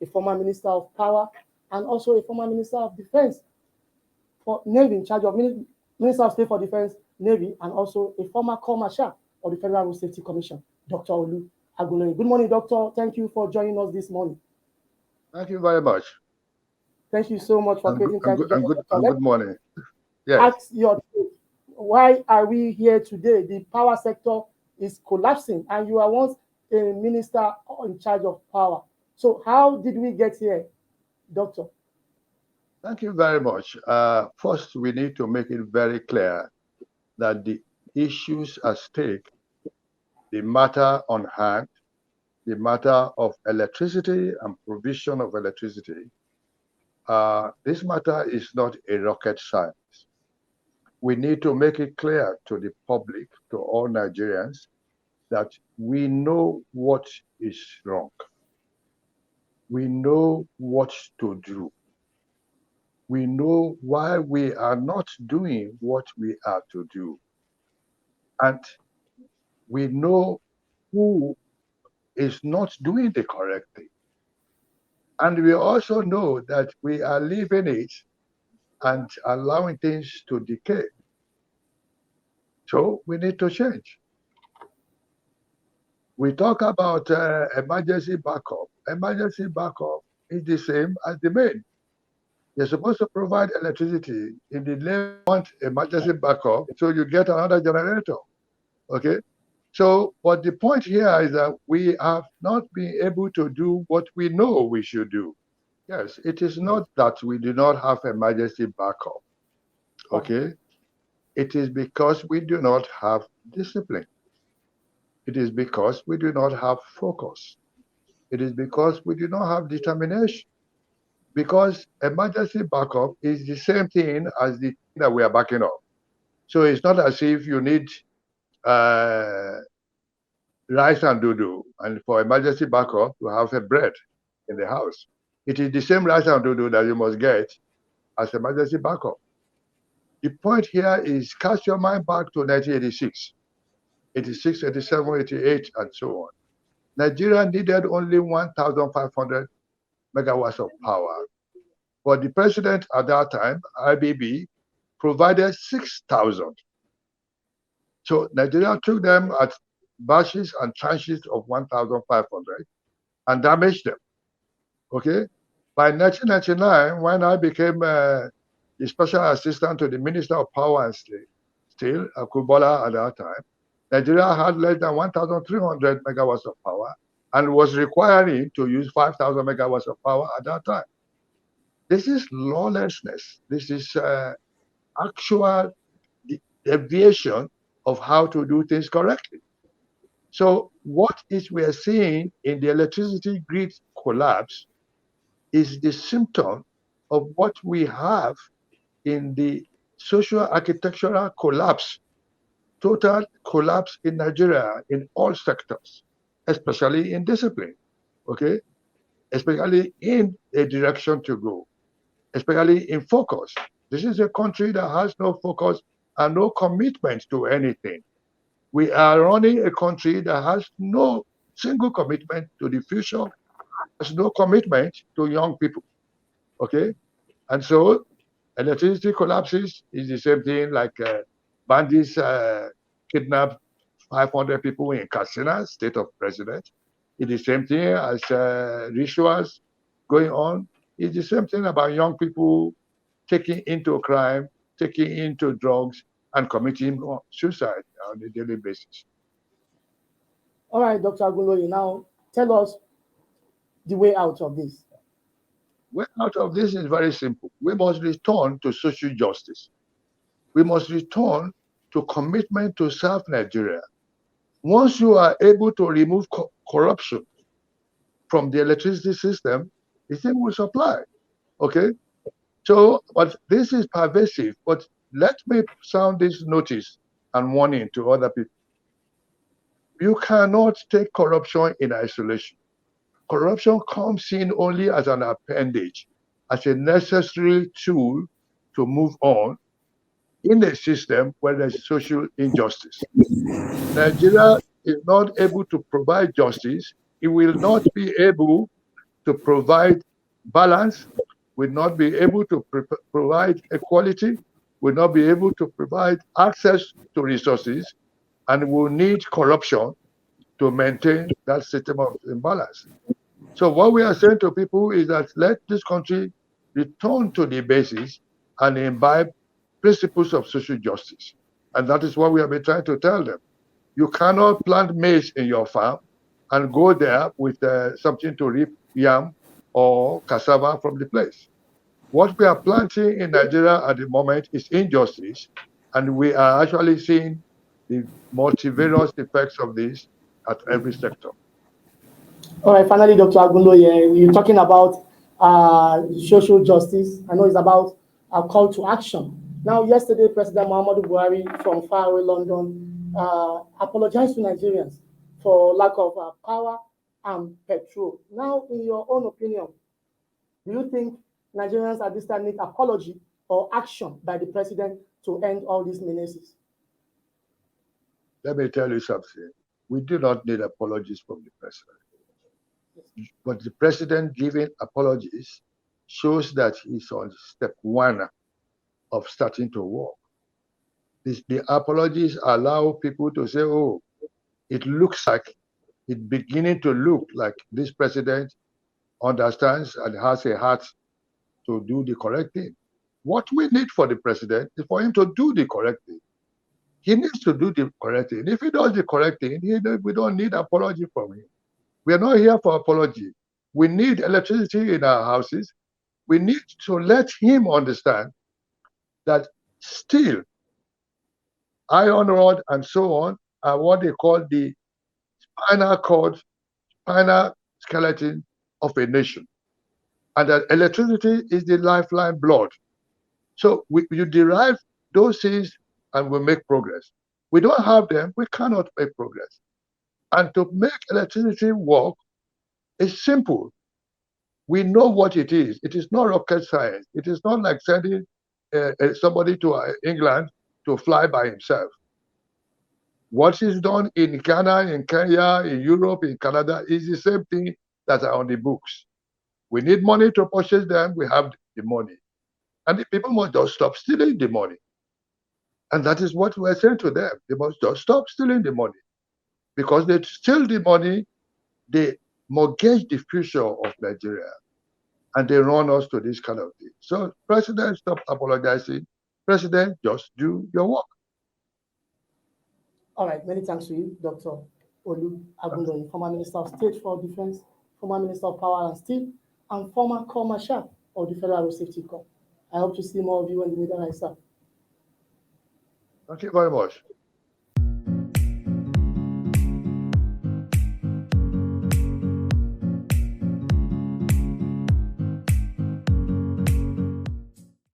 a former Minister of Power, and also a former Minister of Defense for Navy, in charge of Minister of State for Defense, Navy, and also a former Corps Marshal of the Federal Road Safety Commission, Dr. Olu Agunloye. Good morning, Doctor. Thank you for joining us this morning. Thank you very much. Thank you so much for creating time to join us. Good morning. Yes. Ask your take. Why are we here today? The power sector is collapsing, and you are once a minister in charge of power. So how did we get here, Doctor? Thank you very much. First, we need to make it very clear that the issues at stake, the matter on hand, the matter of electricity and provision of electricity, this matter is not a rocket science. We need to make it clear to the public, to all Nigerians, that we know what is wrong. We know what to do. We know why we are not doing what we are to do. And we know who is not doing the correct thing. And we also know that we are leaving it and allowing things to decay. So we need to change. We talk about emergency backup. Emergency backup is the same as the main. You're supposed to provide electricity in the left emergency backup, so you get another generator. Okay? So, but the point here is that we have not been able to do what we know we should do. Yes, it is not that we do not have emergency backup. Okay? It is because we do not have discipline. It is because we do not have focus. It is because we do not have determination. Because emergency backup is the same thing as the thing that we are backing up. So it's not as if you need rice and dodo, and for emergency backup, you have a bread in the house. It is the same rice and dodo that you must get as emergency backup. The point here is cast your mind back to 1986, 86, 87, 88, and so on. Nigeria needed only 1,500 megawatts of power. But the president at that time, IBB, provided 6,000. So Nigeria took them at batches and tranches of 1,500 and damaged them. Okay? By 1999, when I became the special assistant to the Minister of Power and Steel, Akubola at that time, Nigeria had less than 1,300 megawatts of power and was requiring to use 5,000 megawatts of power at that time. This is lawlessness. This is actual deviation of how to do things correctly. So what is we are seeing in the electricity grid collapse is the symptom of what we have in the social architectural collapse, total collapse in Nigeria in all sectors, especially in discipline, okay? Especially in a direction to go, especially in focus. This is a country that has no focus and no commitment to anything. We are running a country that has no single commitment to the future, has no commitment to young people, okay? And so electricity collapses is the same thing like bandits kidnapped 500 people in Katsina, state of president. It's the same thing as rituals going on. It's the same thing about young people taking into crime, taking into drugs, and committing suicide on a daily basis. All right, Dr. Agunloye, now tell us the way out of this. Way out of this is very simple. We must return to social justice. We must return to commitment to serve Nigeria. Once you are able to remove corruption from the electricity system, the thing will supply. Okay? So, but this is pervasive. But let me sound this notice and warning to other people. You cannot take corruption in isolation. Corruption comes in only as an appendage, as a necessary tool to move on in a system where there's social injustice. Nigeria is not able to provide justice. It will not be able to provide balance, will not be able to provide equality, will not be able to provide access to resources, and will need corruption to maintain that system of imbalance. So what we are saying to people is that let this country return to the basis and imbibe principles of social justice. And that is what we have been trying to tell them. You cannot plant maize in your farm and go there with something to reap yam or cassava from the place. What we are planting in Nigeria at the moment is injustice, and we are actually seeing the multivarious effects of this at every sector. All right, finally, Dr. Agunloye, you're talking about social justice. I know it's about a call to action. Now, yesterday, President Muhammadu Buhari from faraway London apologized to Nigerians for lack of power and petrol. Now, in your own opinion, do you think Nigerians at this time need apology or action by the president to end all these menaces? Let me tell you something. We do not need apologies from the president. But the president giving apologies shows that he's on step one of starting to work. The apologies allow people to say, oh, it looks like, it's beginning to look like this president understands and has a heart to do the correct thing. What we need for the president is for him to do the correct thing. He needs to do the correct thing. If he does the correct thing, we don't need apology from him. We are not here for apology. We need electricity in our houses. We need to let him understand that still iron rod and so on are what they call the spinal cord, spinal skeleton of a nation. And that electricity is the lifeline blood. So you derive those things and we make progress. We don't have them, we cannot make progress. And to make electricity work is simple. We know what it is. It is not rocket science. It is not like sending somebody to England to fly by himself. What is done in Ghana, in Kenya, in Europe, in Canada is the same thing that are on the books. We need money to purchase them. We have the money. And the people must just stop stealing the money. And that is what we're saying to them. They must just stop stealing the money. Because they steal the money, they mortgage the future of Nigeria. And they run us to this kind of thing. So, President, stop apologizing. President, just do your work. All right, many thanks to you, Dr. Olu Agunloye, former Minister of State for Defense, former Minister of Power and Steel, and former Corps Marshal of the Federal Road Safety Corps. I hope to see more of you when the media rise up. Thank you very much.